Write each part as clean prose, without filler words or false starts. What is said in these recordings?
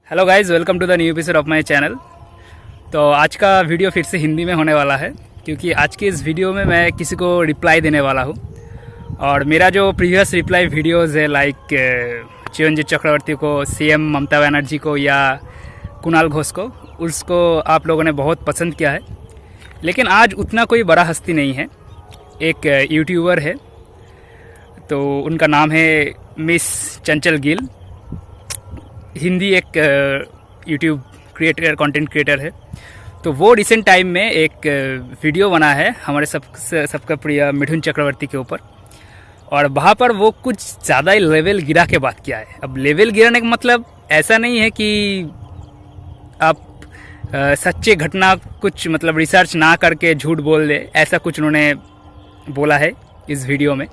Hello guys, welcome to the new episode of my channel. तो आज का video फिर से हिंदी में होने वाला है क्योंकि आज के इस वीडियो में मैं किसी को रिप्लाई देने वाला हूँ। और मेरा जो प्रीवियस रिप्लाई वीडियोस है लाइक चिरंजीव चक्रवर्ती को, सीएम ममता बनर्जी को या कुणाल घोष को, उसको आप लोगों ने बहुत पसंद किया है। लेकिन आज उतना कोई बड़ा हस्ती नहीं है, एक यूट्यूबर है, तो उनका नाम है मिस चंचल गिल। हिंदी एक यूट्यूब क्रिएटर, कंटेंट क्रिएटर है। तो वो रिसेंट टाइम में एक वीडियो बना है हमारे सबका प्रिय मिठुन चक्रवर्ती के ऊपर, और वहाँ पर वो कुछ ज़्यादा ही लेवल गिरा के बात किया है। अब लेवल गिराने का मतलब ऐसा नहीं है कि आप सच्चे घटना कुछ मतलब रिसर्च ना करके झूठ बोल दे, ऐसा कुछ उन्होंने बोला है इस वीडियो में।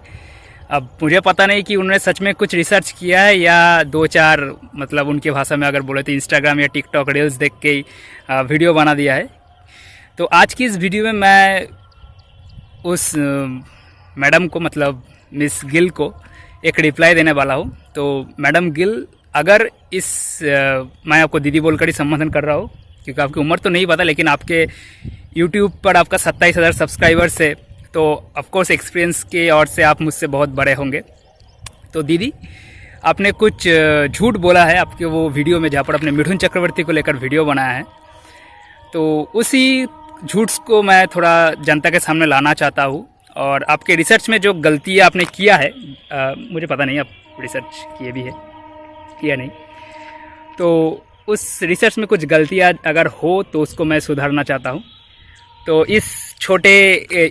अब मुझे पता नहीं कि उन्होंने सच में कुछ रिसर्च किया है या दो चार मतलब उनकी भाषा में अगर बोले तो इंस्टाग्राम या टिकटॉक रील्स देख के ही वीडियो बना दिया है। तो आज की इस वीडियो में मैं उस मैडम को मतलब मिस गिल को एक रिप्लाई देने वाला हूँ। तो मैडम गिल, अगर मैं आपको दीदी बोलकर ही संबोधन कर रहा हूँ क्योंकि आपकी उम्र तो नहीं पता, लेकिन आपके यूट्यूब पर आपका 27,000 सब्सक्राइबर्स है, तो ऑफकोर्स एक्सपीरियंस के और से आप मुझसे बहुत बड़े होंगे। तो दीदी, आपने कुछ झूठ बोला है आपके वो वीडियो में जहाँ पर आपने मिठुन चक्रवर्ती को लेकर वीडियो बनाया है। तो उसी झूठ को मैं थोड़ा जनता के सामने लाना चाहता हूँ। और आपके रिसर्च में जो गलतियाँ आपने किया है, मुझे पता नहीं आप रिसर्च किए भी है या नहीं, तो उस रिसर्च में कुछ गलतियाँ अगर हो तो उसको मैं सुधारना चाहता हूँ। तो इस छोटे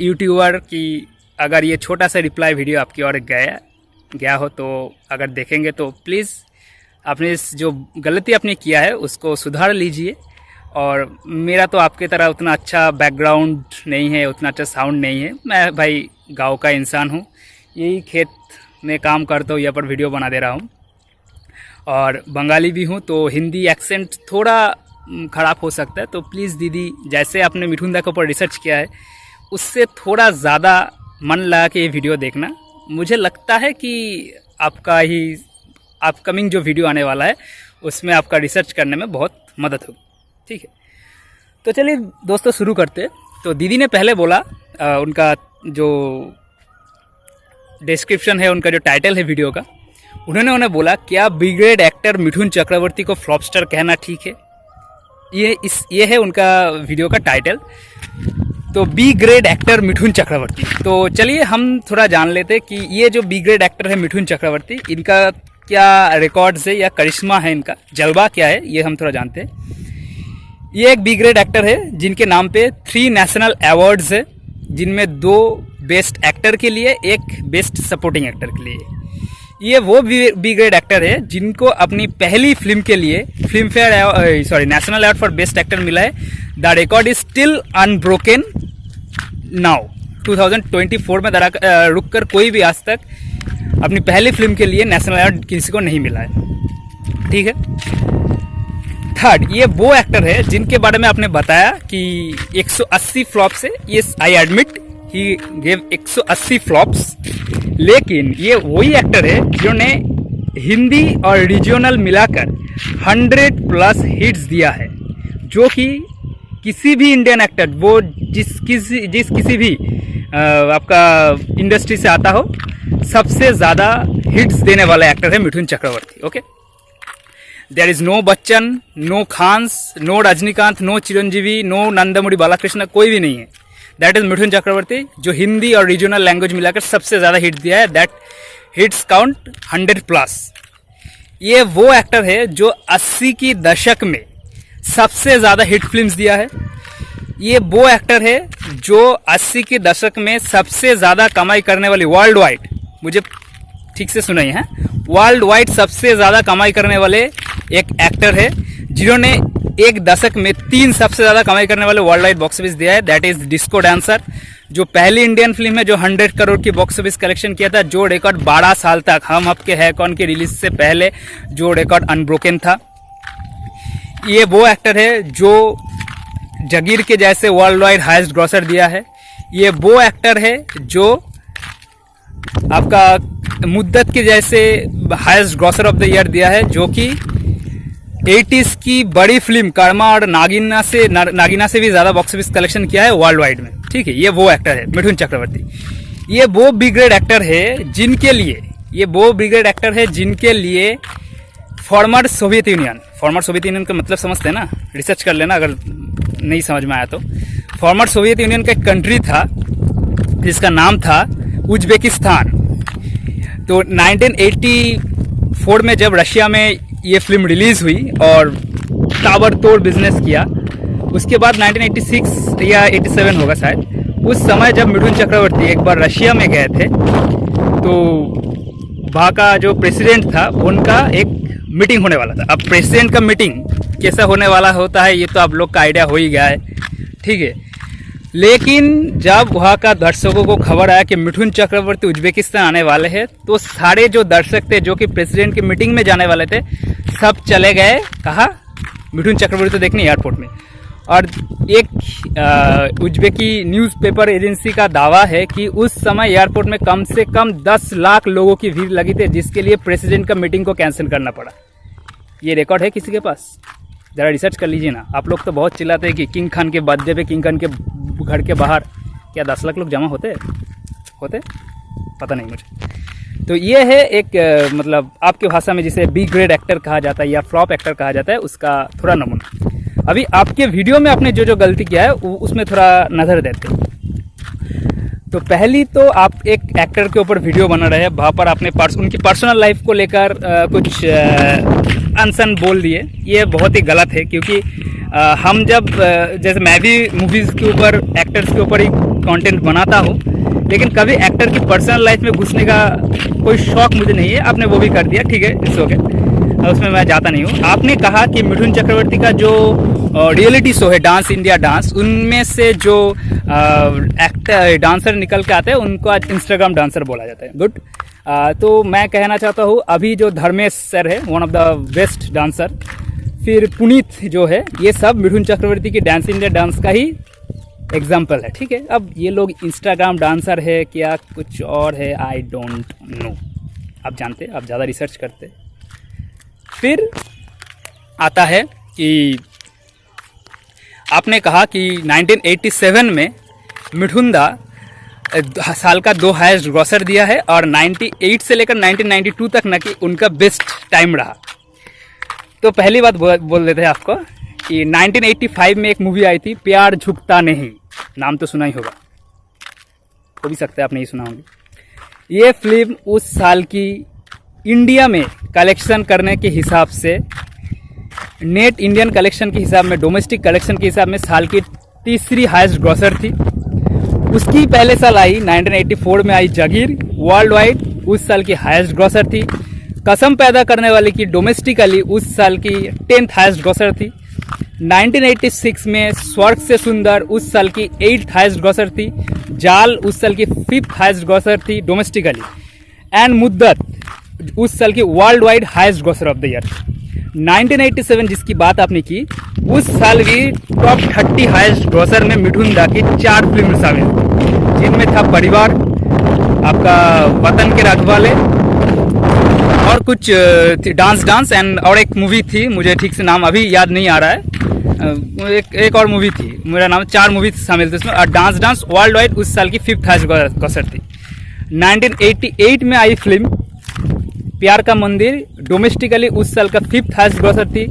यूट्यूबर की अगर ये छोटा सा रिप्लाई वीडियो आपकी ओर गया हो तो अगर देखेंगे तो प्लीज़ आपने इस जो गलती आपने किया है उसको सुधार लीजिए। और मेरा तो आपके तरह उतना अच्छा बैकग्राउंड नहीं है, उतना अच्छा साउंड नहीं है। मैं भाई गांव का इंसान हूँ, यही खेत में काम करता हूँ, यहाँ पर वीडियो बना दे रहा हूँ। और बंगाली भी हूँ, तो हिंदी एक्सेंट थोड़ा ख़राब हो सकता है। तो प्लीज़ दीदी, जैसे आपने मिठुन दा के ऊपर रिसर्च किया है उससे थोड़ा ज़्यादा मन लगा के ये वीडियो देखना। मुझे लगता है कि आपका ही अपकमिंग जो वीडियो आने वाला है उसमें आपका रिसर्च करने में बहुत मदद होगी। ठीक है, तो चलिए दोस्तों शुरू करते हैं। तो दीदी ने पहले बोला, उनका जो डिस्क्रिप्शन है, उनका जो टाइटल है वीडियो का, उन्होंने बोला क्या बी ग्रेड एक्टर मिठुन चक्रवर्ती को फ्लॉप स्टार कहना ठीक है। ये है उनका वीडियो का टाइटल। तो बी ग्रेड एक्टर मिठुन चक्रवर्ती। तो चलिए हम थोड़ा जान लेते कि ये जो बी ग्रेड एक्टर है मिठुन चक्रवर्ती, इनका क्या रिकॉर्ड्स है या करिश्मा है, इनका जलवा क्या है, ये हम थोड़ा जानते हैं। ये एक बी ग्रेड एक्टर है जिनके नाम पे 3 नेशनल अवार्ड्स है, जिनमें 2 बेस्ट एक्टर के लिए, एक बेस्ट सपोर्टिंग एक्टर के लिए। ये वो बी ग्रेड एक्टर है जिनको अपनी पहली फिल्म के लिए national award for best actor मिला है। The record is still unbroken now. 2024 में रुक कर कोई भी आज तक अपनी पहली फिल्म के लिए नेशनल अवार्ड किसी को नहीं मिला है। ठीक है। थर्ड, ये वो एक्टर है जिनके बारे में आपने बताया कि 180 फ्लॉप्स है। Yes, I admit he gave 180 flops. लेकिन ये वही एक्टर है जिन्होंने हिंदी और रीजनल मिलाकर 100+ हिट्स दिया है, जो कि किसी भी इंडियन एक्टर, वो जिस किसी भी आपका इंडस्ट्री से आता हो, सबसे ज़्यादा हिट्स देने वाला एक्टर है Mithun Chakraborty. Okay, there is no Bachchan, no Khans, no Rajinikanth, no Chiranjeevi, no Nandamuri Balakrishna, कोई भी नहीं है। दैट इज मिठुन चक्रवर्ती, जो हिंदी और रीजनल लैंग्वेज मिलाकर सबसे ज़्यादा हिट दिया है। That hits count 100+। ये वो एक्टर है जो 80 की दशक में सबसे ज़्यादा हिट फिल्म्स दिया है। ये वो एक्टर है जो 80 के दशक में सबसे ज़्यादा कमाई करने वाली, वर्ल्ड वाइड, मुझे ठीक से सुनाई है, वर्ल्ड वाइड सबसे ज़्यादा कमाई करने वाले एक एक्टर है जिन्होंने एक दशक में 3 सबसे ज़्यादा कमाई करने वाले वर्ल्ड वाइड बॉक्स ऑफिस दिया है। दैट इज डिस्को डांसर, जो पहली इंडियन फिल्म है जो 100 करोड़ की बॉक्स ऑफिस कलेक्शन किया था, जो रिकॉर्ड 12 साल तक, हम आपके है कौन के रिलीज से पहले, जो रिकॉर्ड अनब्रोकन था। ये वो एक्टर है जो जगीर के जैसे वर्ल्ड वाइड हाईएस्ट ग्रॉसर दिया है। ये वो एक्टर है जो आपका मुद्दत के जैसे highest grocer of the year दिया है, जो कि 80s की बड़ी फिल्म कर्मा और नागिना से भी ज़्यादा बॉक्स ऑफिस कलेक्शन किया है वर्ल्ड वाइड में, ठीक है। ये वो एक्टर है मिठुन चक्रवर्ती। ये वो बी ग्रेड एक्टर है जिनके लिए फॉर्मर सोवियत यूनियन का मतलब समझते हैं ना, रिसर्च कर लेना अगर नहीं समझ में आया तो। फॉर्मर सोवियत यूनियन का एक कंट्री था जिसका नाम था उज्बेकिस्तान। तो 1984 में जब रशिया में ये फिल्म रिलीज हुई और ताबड़तोड़ बिजनेस किया, उसके बाद 1986 या 87 होगा शायद, उस समय जब मिठुन चक्रवर्ती एक बार रशिया में गए थे तो वहाँ का जो प्रेसिडेंट था उनका एक मीटिंग होने वाला था। अब प्रेसिडेंट का मीटिंग कैसा होने वाला होता है ये तो आप लोग का आइडिया हो ही गया है, ठीक है। लेकिन जब वहाँ का दर्शकों को खबर आया कि मिठुन चक्रवर्ती उज्बेकिस्तान आने वाले हैं तो सारे जो दर्शक थे जो कि प्रेसिडेंट की मीटिंग में जाने वाले थे सब चले गए कहाँ, मिठुन चक्रवर्ती देखने एयरपोर्ट में। और एक उज्बेकी न्यूज़पेपर एजेंसी का दावा है कि उस समय एयरपोर्ट में कम से कम 10 लाख लोगों की भीड़ लगी थी, जिसके लिए प्रेसिडेंट का मीटिंग को कैंसिल करना पड़ा। ये रिकॉर्ड है किसी के पास? ज़रा रिसर्च कर लीजिए ना। आप लोग तो बहुत चिल्लाते हैं कि किंग खान के बर्थडे पे किंग खान के घर के बाहर क्या 10 लाख लोग जमा होते पता नहीं मुझे। तो ये है एक मतलब आपकी भाषा में जिसे बी ग्रेड एक्टर कहा जाता है या फ्लॉप एक्टर कहा जाता है, उसका थोड़ा नमूना। अभी आपके वीडियो में आपने जो गलती किया है उसमें थोड़ा नज़र देते हैं। तो पहली तो आप एक एक्टर के ऊपर वीडियो बना रहे हैं, वहाँ पर आपने उनकी पर्सनल लाइफ को लेकर कुछ अनसन बोल दिए। ये बहुत ही गलत है, क्योंकि हम जब जैसे मैं भी मूवीज़ के ऊपर एक्टर्स के ऊपर ही कंटेंट बनाता हूँ, लेकिन कभी एक्टर की पर्सनल लाइफ में घुसने का कोई शौक मुझे नहीं है। आपने वो भी कर दिया, ठीक है, इट्स ओके, उसमें मैं जाता नहीं हूँ। आपने कहा कि मिठुन चक्रवर्ती का जो रियलिटी शो है डांस इंडिया डांस, उनमें से जो एक्टर डांसर निकल के आते हैं उनको आज इंस्टाग्राम डांसर बोला जाता है। गुड। तो मैं कहना चाहता हूँ अभी जो धर्मेश सर है one of the best dancer, फिर पुनीत जो है, ये सब मिठुन चक्रवर्ती की डांस इंडिया डांस का ही एग्जाम्पल है, ठीक है। अब ये लोग इंस्टाग्राम डांसर है क्या कुछ और है, आई डोंट नो। आप जानते, आप ज़्यादा रिसर्च करते। फिर आता है कि आपने कहा कि 1987 में मिठुन दा साल का 2 हाईएस्ट ग्रॉसर दिया है और 98 से लेकर 1992 तक ना कि उनका बेस्ट टाइम रहा। तो पहली बात बोल देते हैं आपको कि 1985 में एक मूवी आई थी प्यार झुकता नहीं, नाम तो सुना ही होगा, हो भी सकता है आप नहीं सुना होंगे। ये फिल्म उस साल की इंडिया में कलेक्शन करने के हिसाब से, नेट इंडियन कलेक्शन के हिसाब में, डोमेस्टिक कलेक्शन के हिसाब में साल की तीसरी हाईएस्ट ग्रॉसर थी। उसकी पहले साल आई 1984 में आई जागीर, वर्ल्ड वाइड उस साल की हाईएस्ट ग्रॉसर थी। कसम पैदा करने वाली की डोमेस्टिकली उस साल की 10th हाईएस्ट ग्रॉसर थी। 1986 में स्वर्ग से सुंदर उस साल की 8th हाईएस्ट ग्रॉसर थी। जाल उस साल की 5th हाईएस्ट ग्रॉसर थी डोमेस्टिकली। एंड मुद्दत उस साल की world wide highest grocer of the year. 1987 जिसकी बात आपने की, उस साल की टॉप 30 हाईएस्ट ग्रॉसर में मिठुन दा की 4 फिल्म शामिल, जिनमें था परिवार, आपका वतन के रखवाले, और कुछ डांस एंड और एक मूवी थी, मुझे ठीक से नाम अभी याद नहीं आ रहा है, एक और मूवी थी, मेरा नाम 4 मूवी शामिल थी उसमें। और डांस वर्ल्ड वाइड उस साल की 5th हाईएस्ट ग्रॉसर थी। 1988 में आई फिल्म प्यार का मंदिर, डोमेस्टिकली उस साल का 5th हाईएस्ट ग्रॉसर थी।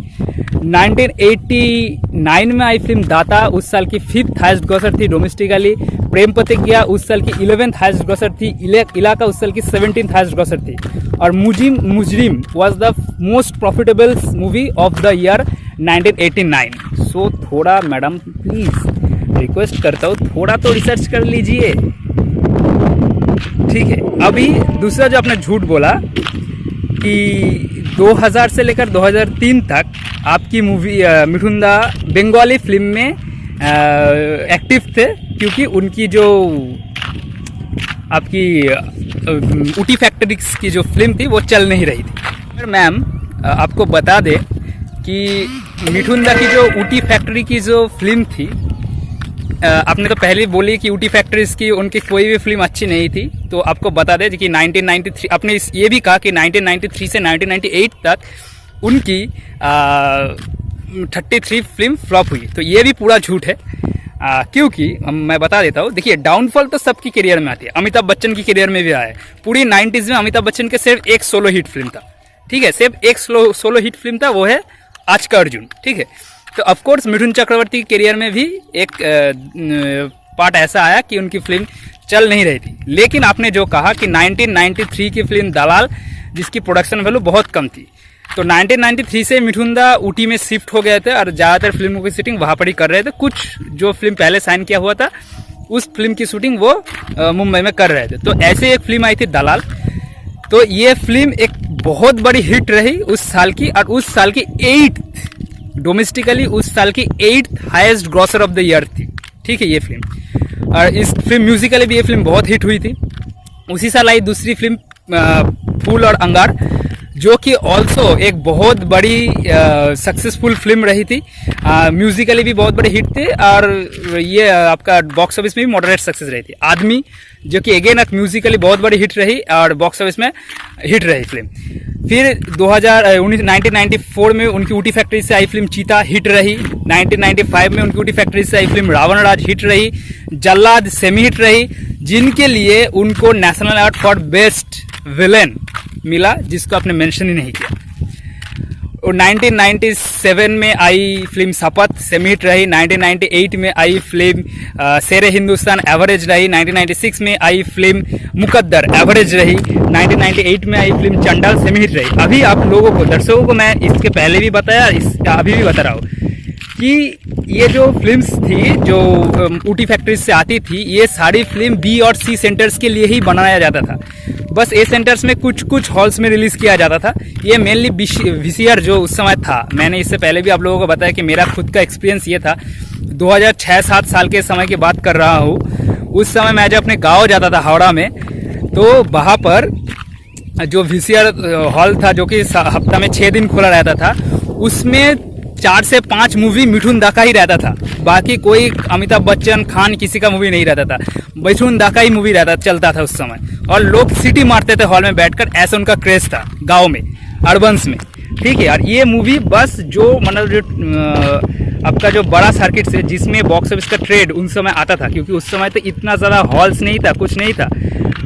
1989 में आई फिल्म दाता, उस साल की 5th हाईएस्ट ग्रॉसर थी डोमेस्टिकली। प्रेम प्रतिज्ञा उस साल की 11th हाईएस्ट ग्रॉसर थी। इलाका उस साल की 17th हाईएस्ट ग्रॉसर थी। और मुजरिम was the most profitable movie of the year 1989। सो थोड़ा मैडम प्लीज रिक्वेस्ट करता हूँ, थोड़ा तो रिसर्च कर लीजिए, ठीक है। अभी दूसरा जो आपने झूठ बोला कि 2000 से लेकर 2003 तक आपकी मूवी मिठुन दा बंगाली फिल्म में एक्टिव थे, क्योंकि उनकी जो आपकी ऊटी फैक्ट्रीज की जो फिल्म थी वो चल नहीं रही थी। मैम आपको बता दें कि मिठुन दा की जो ऊटी फैक्ट्री की जो फिल्म थी, आपने तो पहले बोली कि ऊटी फैक्ट्रीज की उनकी कोई भी फिल्म अच्छी नहीं थी, तो आपको बता दें कि 1993, आपने ये भी कहा कि 1993 से 1998 तक उनकी 33 फिल्म फ्लॉप हुई। तो ये भी पूरा झूठ है, क्योंकि मैं बता देता हूँ। देखिए, डाउनफॉल तो सबकी करियर में आती है, अमिताभ बच्चन की करियर में भी आया है। पूरी 90s में अमिताभ बच्चन के सिर्फ एक सोलो हिट फिल्म था, ठीक है, सिर्फ एक सोलो हिट फिल्म था, वो है आज का अर्जुन, ठीक है। तो ऑफकोर्स मिठुन चक्रवर्ती की करियर में भी एक पार्ट ऐसा आया कि उनकी फिल्म चल नहीं रही थी। लेकिन आपने जो कहा कि 1993 की फिल्म दलाल, जिसकी प्रोडक्शन वैल्यू बहुत कम थी, तो 1993 से मिठुन दा ऊटी में शिफ्ट हो गए थे और ज़्यादातर फिल्मों की शूटिंग वहाँ पर ही कर रहे थे। कुछ जो फिल्म पहले साइन किया हुआ था उस फिल्म की शूटिंग वो मुंबई में कर रहे थे। तो ऐसे एक फिल्म आई थी दलाल। तो ये फिल्म एक बहुत बड़ी हिट रही उस साल की, और उस साल की 8th डोमेस्टिकली, उस साल की 8th highest grocer of the year थी, ठीक है, ये फिल्म। और इस फिल्म म्यूजिकली भी ये फिल्म बहुत हिट हुई थी। उसी साल आई दूसरी फिल्म फूल और अंगार, जो कि ऑल्सो एक बहुत बड़ी सक्सेसफुल फिल्म रही थी। म्यूजिकली भी बहुत बड़ी हिट थी, और ये आपका बॉक्स ऑफिस में भी मॉडरेट सक्सेस रही थी। आदमी, जो कि अगेन एक म्यूजिकली बहुत बड़ी हिट रही और बॉक्स ऑफिस में हिट रही फिल्म। फिर 1994 में उनकी ऊटी फैक्ट्री से आई फिल्म चीता हिट रही। 1995 में उनकी ऊटी फैक्ट्री से आई फिल्म रावण राज हिट रही। जल्लाद सेमी हिट रही, जिनके लिए उनको national award for best villain मिला, जिसको आपने मेंशन ही नहीं किया। और 1997 में आई फिल्म शपथ सेमी हिट रही। 1998 में आई फिल्म शेरे हिंदुस्तान एवरेज रही। 1996 में आई फिल्म मुकद्दर एवरेज रही। 1998 में आई फिल्म चंडाल सेमी हिट रही। अभी आप लोगों को, दर्शकों को मैं इसके पहले भी बताया, अभी भी बता रहा हूँ कि ये जो फिल्म्स थी जो ऊटी फैक्ट्री से आती थी, ये सारी फिल्म बी और सी सेंटर्स के लिए ही बनाया जाता था। बस ए सेंटर्स में कुछ हॉल्स में रिलीज किया जाता था। ये मेनली VCR जो उस समय था, मैंने इससे पहले भी आप लोगों को बताया कि मेरा खुद का एक्सपीरियंस ये था। 2006-7 साल के समय की बात कर रहा हूँ। उस समय मैं जब अपने गाँव जाता था हावड़ा में, तो वहाँ पर जो VCR हॉल था, जो कि हफ्ता में 6 दिन खुला रहता था, उसमें 4 से 5 मूवी मिठुन दा का ही रहता था। बाकी कोई अमिताभ बच्चन, खान, किसी का मूवी नहीं रहता था। मिठुन दा का ही मूवी चलता था उस समय, और लोग सिटी मारते थे हॉल में बैठकर, ऐसा उनका क्रेज था गांव में, अर्बन्स में, ठीक है। और ये मूवी बस जो मतलब जो आपका जो बड़ा सर्किट से, जिसमें बॉक्स ऑफिस का ट्रेड उन समय आता था, क्योंकि उस समय तो इतना ज़्यादा हॉल्स नहीं था, कुछ नहीं था,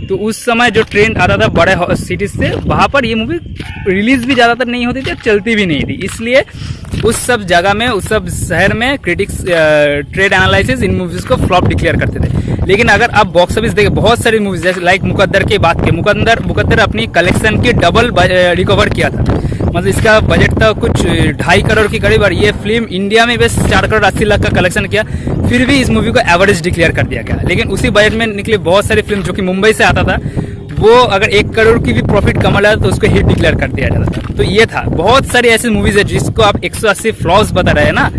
तो उस समय जो ट्रेंड आता था बड़े सिटीज से, वहाँ पर ये मूवी रिलीज भी ज़्यादातर नहीं होती थी, चलती भी नहीं थी। इसलिए उस सब जगह में, उस सब शहर में critics trade analysis in movies को फ्लॉप डिक्लेयर करते थे। लेकिन अगर आप बॉक्स ऑफिस देखें, बहुत सारी मूवीज जैसे लाइक मुकद्दर की बात की, मुकद्दर अपनी कलेक्शन की डबल रिकवर किया था। मतलब इसका बजट था कुछ 2.5 करोड़ की करीब, और ये फिल्म इंडिया में बस 4 करोड़ 80 लाख का कलेक्शन किया। फिर भी इस मूवी को एवरेज डिक्लेयर कर दिया गया। लेकिन उसी बजट में निकली बहुत सारी फिल्म जो कि मुंबई से आता था, वो अगर 1 करोड़ की भी प्रॉफिट कमा लेता तो उसको हिट डिक्लेयर कर दिया जाता था। तो ये था। बहुत सारी ऐसी मूवीज है जिसको आप 180 फ्लॉज बता रहे हैं ना,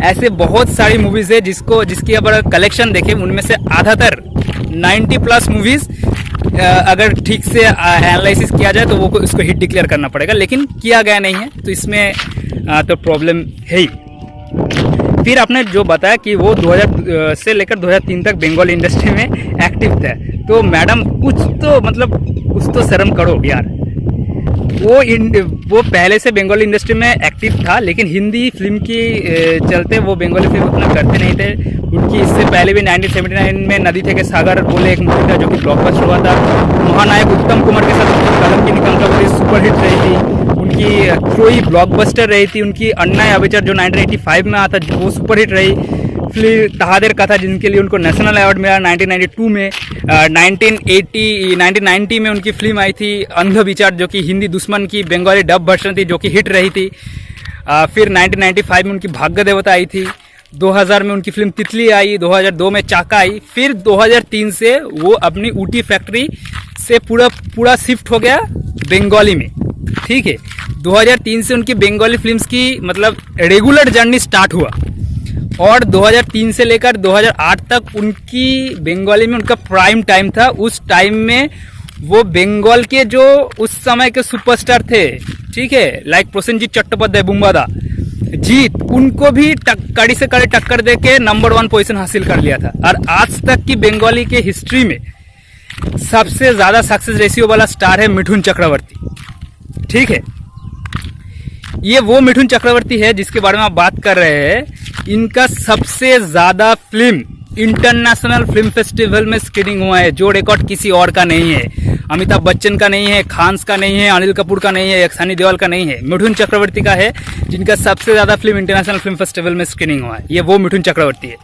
ऐसे बहुत सारी मूवीज है जिसकी अगर कलेक्शन देखें, उनमें से आधातर 90+ मूवीज अगर ठीक से एनालिसिस किया जाए तो वो उसको हिट डिक्लेयर करना पड़ेगा, लेकिन किया गया नहीं है, तो इसमें तो प्रॉब्लम है ही। फिर आपने जो बताया कि वो 2000 से लेकर 2003 तक बंगाली इंडस्ट्री में एक्टिव थे, तो मैडम कुछ तो शर्म करो यार। वो पहले से बंगाली इंडस्ट्री में एक्टिव था, लेकिन हिंदी फिल्म की चलते वो बंगाली फिल्म उतना करते नहीं थे। उनकी इससे पहले भी 1979 में नदी थे के सागर बोले एक मूवी था जो कि ब्लॉकबस्टर हुआ था। महानायक उत्तम कुमार के साथ कलम की निकलता पूरी सुपरहिट रही थी। उनकी थ्रोई ब्लॉकबस्टर रही थी। उनकी अन्ना अविचर जो 1985 में आता वो सुपरहिट रही। फिर तहादेर कथा जिनके लिए उनको नेशनल अवार्ड मिला 1992 में। 1990 में उनकी फिल्म आई थी अंध विचार, जो कि हिंदी दुश्मन की बंगाली डब वर्जन थी, जो कि हिट रही थी। फिर 1995 में उनकी भाग्य देवता आई थी। 2000 में उनकी फिल्म तितली आई। 2002 में चाका आई। फिर 2003 से वो अपनी ऊटी फैक्ट्री से पूरा शिफ्ट हो गया बंगाली में, ठीक है। 2003 से उनकी बंगाली फिल्म्स की मतलब रेगुलर जर्नी स्टार्ट हुआ, और 2003 से लेकर 2008 तक उनकी बंगाली में उनका प्राइम टाइम था। उस टाइम में वो बंगाल के जो उस समय के सुपरस्टार थे, ठीक है, लाइक प्रोसेनजीत चट्टोपाध्याय, बुम्बादा जीत, उनको भी कड़ी से कड़ी टक्कर देके नंबर 1 पोजीशन हासिल कर लिया था। और आज तक की बंगाली के हिस्ट्री में सबसे ज्यादा सक्सेस रेशियो वाला स्टार है मिठुन चक्रवर्ती, ठीक है। ये वो मिठुन चक्रवर्ती है जिसके बारे में आप बात कर रहे हैं। इनका सबसे ज़्यादा फिल्म इंटरनेशनल फिल्म फेस्टिवल में स्क्रीनिंग हुआ है, जो रिकॉर्ड किसी और का नहीं है। अमिताभ बच्चन का नहीं है, खान्स का नहीं है, अनिल कपूर का नहीं है, सनी देओल का नहीं है, मिठुन चक्रवर्ती का है, जिनका सबसे ज़्यादा फिल्म इंटरनेशनल फिल्म फेस्टिवल में स्क्रीनिंग हुआ है। ये वो मिठुन चक्रवर्ती है।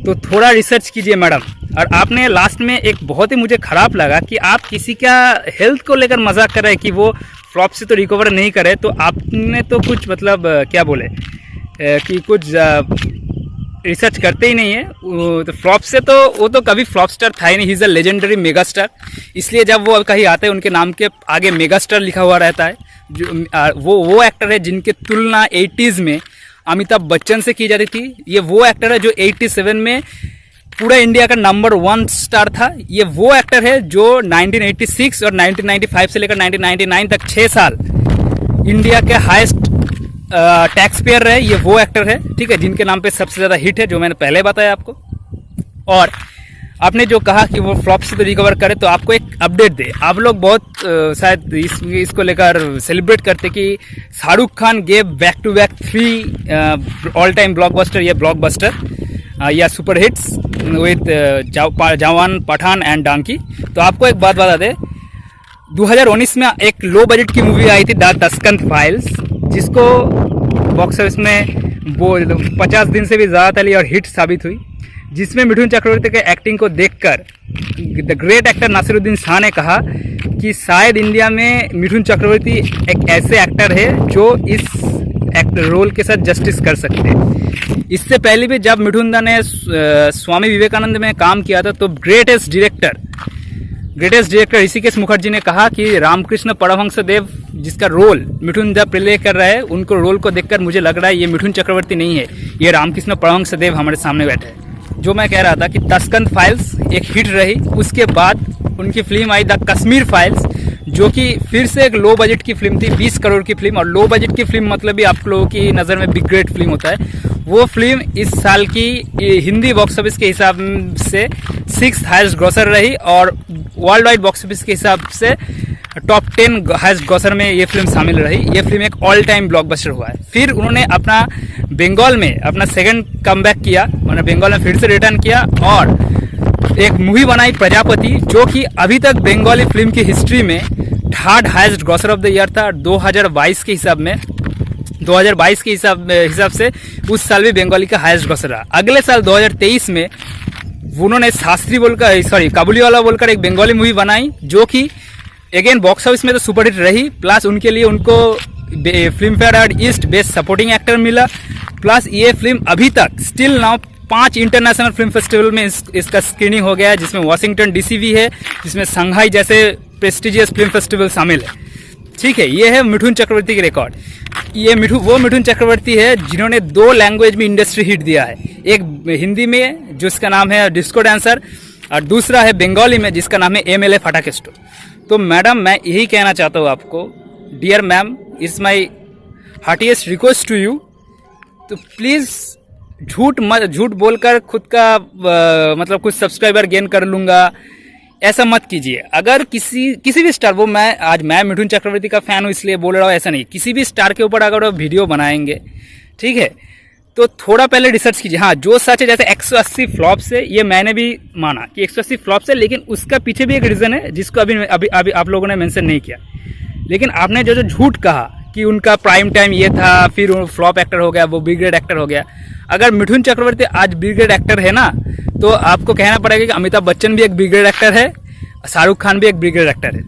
तो थोड़ा रिसर्च कीजिए मैडम। और आपने लास्ट में एक बहुत ही मुझे ख़राब लगा कि आप किसी का हेल्थ को लेकर मजाक कर रहे हैं कि वो फ्लॉप से तो रिकवर नहीं करे, तो आपने तो कुछ मतलब क्या बोले कि कुछ रिसर्च करते ही नहीं है। तो फ्लॉप से तो वो तो कभी फ्लॉप स्टार था ही नहीं। He is a legendary mega star, इसलिए जब वो कहीं आते हैं उनके नाम के आगे मेगा स्टार लिखा हुआ रहता है। जो वो एक्टर है जिनके तुलना 80s में अमिताभ बच्चन से की जाती थी। ये वो एक्टर है जो 87 में पूरा इंडिया का नंबर 1 स्टार था। ये वो एक्टर है जो 1986 और 1995 से लेकर 1999 तक 6 साल इंडिया के हाईएस्ट टैक्स पेयर रहे। ये वो एक्टर है, ठीक है, जिनके नाम पे सबसे ज़्यादा हिट है, जो मैंने पहले बताया आपको। और आपने जो कहा कि वो फ्लॉप से तो रिकवर करे, तो आपको एक अपडेट दे। आप लोग बहुत शायद इसको लेकर सेलिब्रेट करते कि Shahrukh Khan gave back to back 3 all time blockbuster या ब्लॉकबस्टर या super hits with Jawan, Pathaan and डांकी। तो आपको एक बात बता दे, 2019 में एक लो बजट की मूवी आई थी द तस्कंत फाइल्स, जिसको बॉक्स ऑफिस में वो 50 दिन से भी ज़्यादा चली और हिट साबित हुई, जिसमें मिठुन चक्रवर्ती के एक्टिंग को देखकर the great actor Nasiruddin Shah ने कहा कि शायद इंडिया में मिठुन चक्रवर्ती एक ऐसे एक्टर है जो इस रोल के साथ जस्टिस कर सकते हैं। इससे पहले भी जब मिठुन दा ने स्वामी विवेकानंद में काम किया था, तो ग्रेटेस्ट डायरेक्टर ऋषिकेश मुखर्जी ने कहा कि रामकृष्ण परमहंस देव जिसका रोल मिठुन दा प्ले कर रहा है, उनको रोल को देखकर मुझे लग रहा है ये मिठुन चक्रवर्ती नहीं है, ये रामकृष्ण परमहंस देव हमारे सामने बैठे हैं। जो मैं कह रहा था कि तस्कंत फाइल्स एक हिट रही, उसके बाद उनकी film I the Kashmir files, जो कि फिर से एक लो बजट की फिल्म थी, 20 करोड़ की फिल्म। और लो बजट की फिल्म मतलब भी आप लोगों की नज़र में बिग ग्रेट फिल्म होता है। वो फिल्म इस साल की हिंदी बॉक्स ऑफिस के हिसाब से 6th हाईएस्ट ग्रॉसर रही, और वर्ल्ड वाइड बॉक्स ऑफिस के हिसाब से टॉप 10 हाईएस्ट ग्रॉसर में ये फिल्म शामिल रही। ये फिल्म एक ऑल टाइम ब्लॉकबस्टर हुआ है। फिर उन्होंने अपना बंगाल में अपना सेकंड कमबैक किया, उन्होंने बंगाल में फिर से रिटर्न किया और एक मूवी बनाई प्रजापति, जो कि अभी तक बंगाली फिल्म की हिस्ट्री में 3rd highest grocer of the year था। 2022 के हिसाब से उस साल भी बंगाली का हाईएस्ट ग्रॉसर रहा। अगले साल 2023 में उन्होंने शास्त्री बोलकर काबुलीवाला बोलकर एक बंगाली मूवी बनाई, जो कि अगेन बॉक्स ऑफिस में तो सुपरहिट रही, प्लस उनके लिए उनको film fair award east best supporting actor मिला। प्लस ये फिल्म अभी तक still now 5 international film festival में इसका स्क्रीनिंग हो गया है, जिसमें वाशिंगटन डीसी भी है, जिसमें शंघाई जैसे प्रेस्टिजियस फिल्म फेस्टिवल शामिल है। ठीक है, ये है मिठुन चक्रवर्ती के रिकॉर्ड। ये वो मिठुन चक्रवर्ती है जिन्होंने 2 लैंग्वेज में इंडस्ट्री हिट दिया है, एक हिंदी में जिसका नाम है डिस्को डांसर, और दूसरा है बंगाली में जिसका नाम है MLA फटाकेस्टो। तो मैडम मैं यही कहना चाहता हूँ आपको, dear ma'am, it's my heartiest request to you, तो प्लीज़ झूठ बोलकर खुद का मतलब कुछ सब्सक्राइबर गेन कर लूँगा, ऐसा मत कीजिए। अगर किसी भी स्टार, वो मैं मिठुन चक्रवर्ती का फ़ैन हूँ इसलिए बोल रहा हूँ, ऐसा नहीं, किसी भी स्टार के ऊपर अगर वो वीडियो बनाएंगे, ठीक है, तो थोड़ा पहले रिसर्च कीजिए। हाँ, जो सच है, जैसे 180 फ्लॉप से, ये मैंने भी माना कि 180 फ्लॉप से, लेकिन उसका पीछे भी एक रीज़न है जिसको अभी आप लोगों ने मेंशन नहीं किया। लेकिन आपने जो झूठ कहा कि उनका प्राइम टाइम ये था, फिर वो फ्लॉप एक्टर हो गया, वो बिग ग्रेड एक्टर हो गया। अगर मिठुन चक्रवर्ती आज बिग ग्रेड एक्टर है ना, तो आपको कहना पड़ेगा कि अमिताभ बच्चन भी एक बिग ग्रेड एक्टर है, शाहरुख खान भी एक बिग ग्रेड एक्टर है।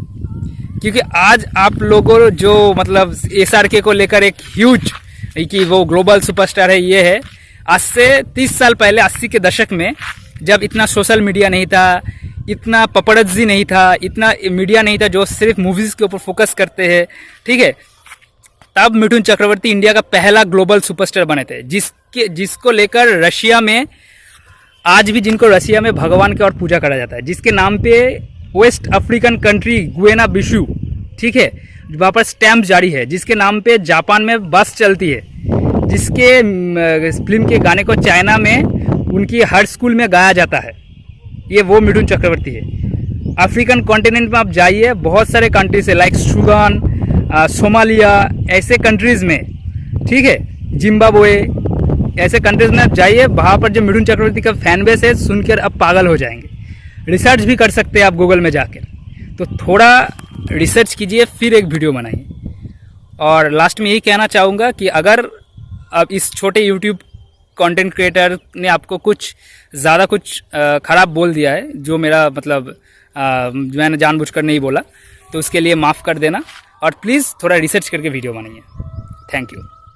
क्योंकि आज आप लोगों जो मतलब SRK को लेकर एक ह्यूज कि वो ग्लोबल सुपरस्टार है, ये है। आज से 30 साल पहले, 80 के दशक में, जब इतना सोशल मीडिया नहीं था, इतना पपड़ज्जी नहीं था, इतना मीडिया नहीं था जो सिर्फ मूवीज़ के ऊपर फोकस करते हैं, ठीक है, तब मिठुन चक्रवर्ती इंडिया का पहला ग्लोबल सुपरस्टार बने थे, जिसको लेकर रशिया में आज भी, जिनको रशिया में भगवान के और पूजा करा जाता है, जिसके नाम पे वेस्ट अफ्रीकन कंट्री गुएना बिशू, ठीक है, वहाँ पर स्टैम्प जारी है, जिसके नाम पे जापान में बस चलती है, जिसके फिल्म के गाने को चाइना में उनकी हर स्कूल में गाया जाता है। ये वो मिठुन चक्रवर्ती है। अफ्रीकन कॉन्टिनेंट में आप जाइए, बहुत सारे कंट्रीज है, लाइक सूडान, सोमालिया ऐसे कंट्रीज़ में, ठीक है, जिम्बाब्वे ऐसे कंट्रीज़ में आप जाइए, वहाँ पर जो मिथुन चक्रवर्ती का फैन बेस है सुनकर आप पागल हो जाएंगे। रिसर्च भी कर सकते हैं आप गूगल में जाकर, तो थोड़ा रिसर्च कीजिए फिर एक वीडियो बनाइए। और लास्ट में यही कहना चाहूँगा कि अगर अब इस छोटे यूट्यूब कंटेंट क्रिएटर ने आपको कुछ ज़्यादा कुछ ख़राब बोल दिया है, जो मेरा मतलब मैंने जानबूझकर नहीं बोला, तो उसके लिए माफ़ कर देना और प्लीज़ थोड़ा रिसर्च करके वीडियो बनाइए। Thank you.